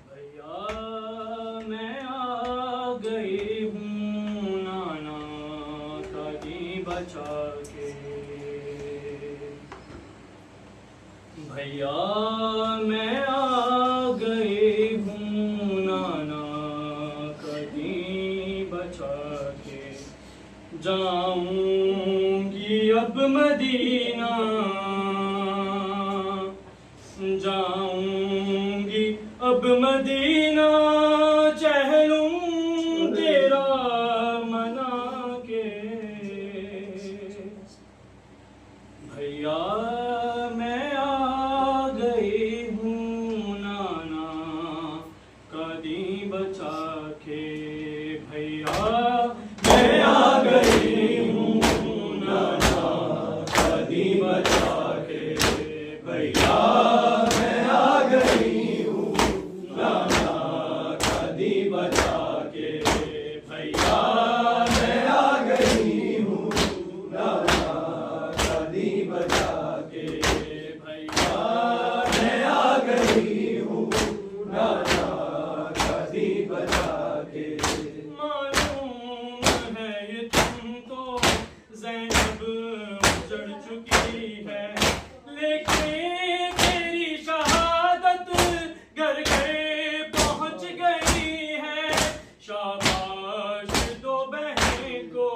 भैया मैं आ गई हूँ नाना कदी बचा के। भैया मैं आ गई हूँ नाना कदी बचा के। जाऊंगी अब मदीना, जाऊंगी अब मदीना, चहलूं तेरा मना के। भैया मैं आ गई हूँ नाना कदी बचा के। भैया मैं आ गई हूँ नाना कदी बचा के। भैया बचा के। भैया मैं आ गई हूँ नाना कदी बचा के। भैया मैं आ गई हूँ नाना कदी बचा के। मालूम है ये तुमको ज़ैनब चढ़ चुकी है, लेकिन तेरी शहादत घर घर पहुँच गई। शाबाश दो बहन को,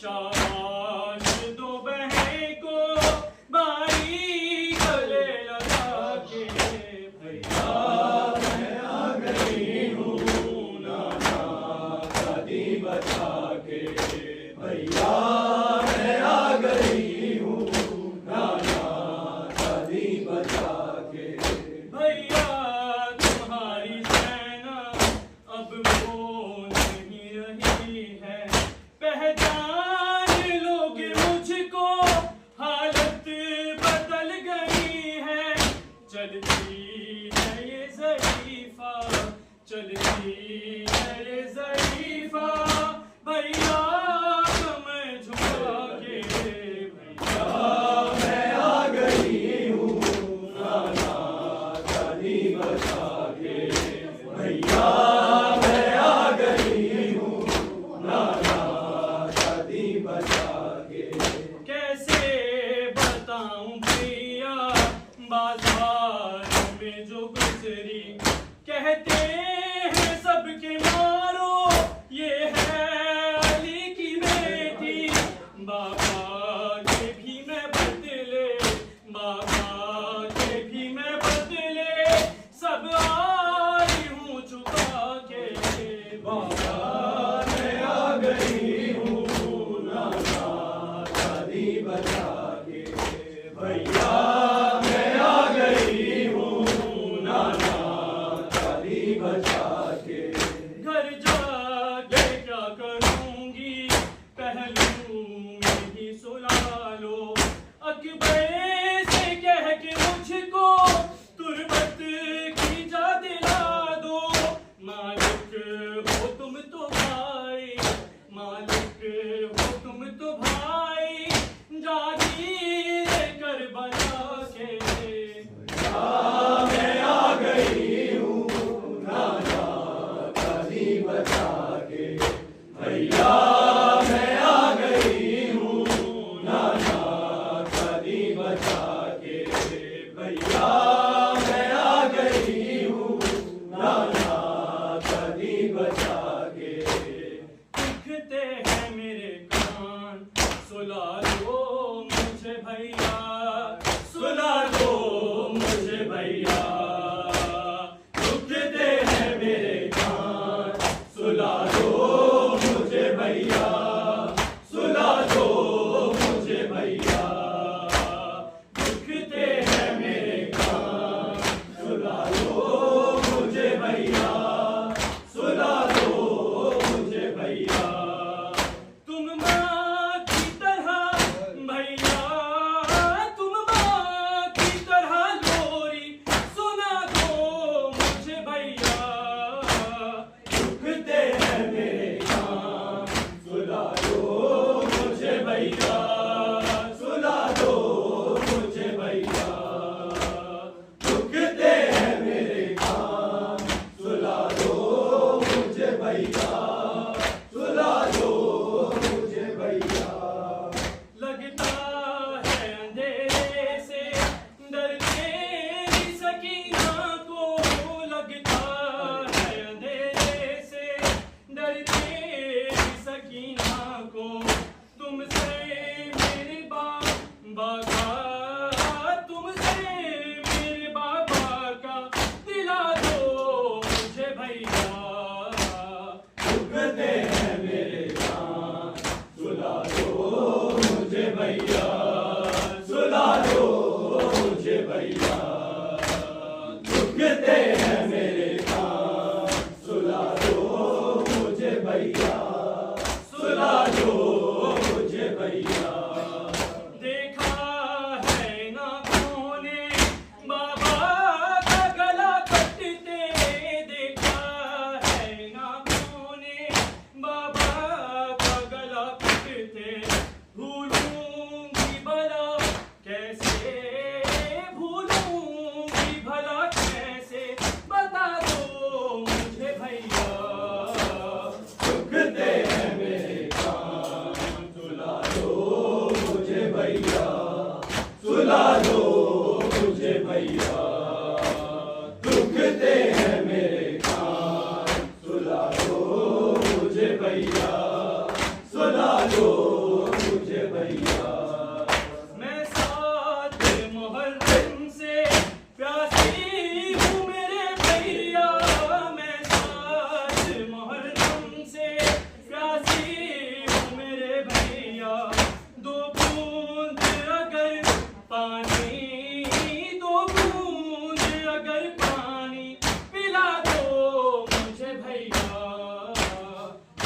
शाबाश दो बहन को, भाई गले लगा के। भैया मैं आ गई हूँ नाना कदी बचा के। भैया मैं आ गई हूँ नाना कदी बचा के। भैया तुम्हारी सेना अब वो नहीं रही है, पहचान लोगे मुझको, हालत बदल गई है। चलती है ये ज़रीफ़ा, चलती है ये ज़रीफ़ा, भैया कमर झुका के। भैया मैं आ गई हूँ नाना कदी बचा के। भैया मैं आ गई हूँ नाना कदी बचा के। कैसे बताऊं भैया बाजार में जो गुजरी, कहते हैं सबके मारो ये है अली की बेटी। बाबा के भी मैं बदले, बाबा के भी मैं बदले, सब आई हूँ चुका के। बाबा मैं आ गई हूँ नाना कदी बचा के। भैया मैं आ गई हूँ नाना कदी बचा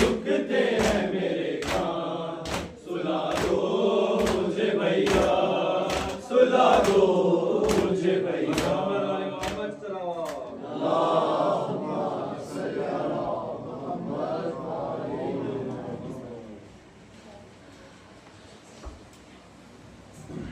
दुखते हैं मेरे काम।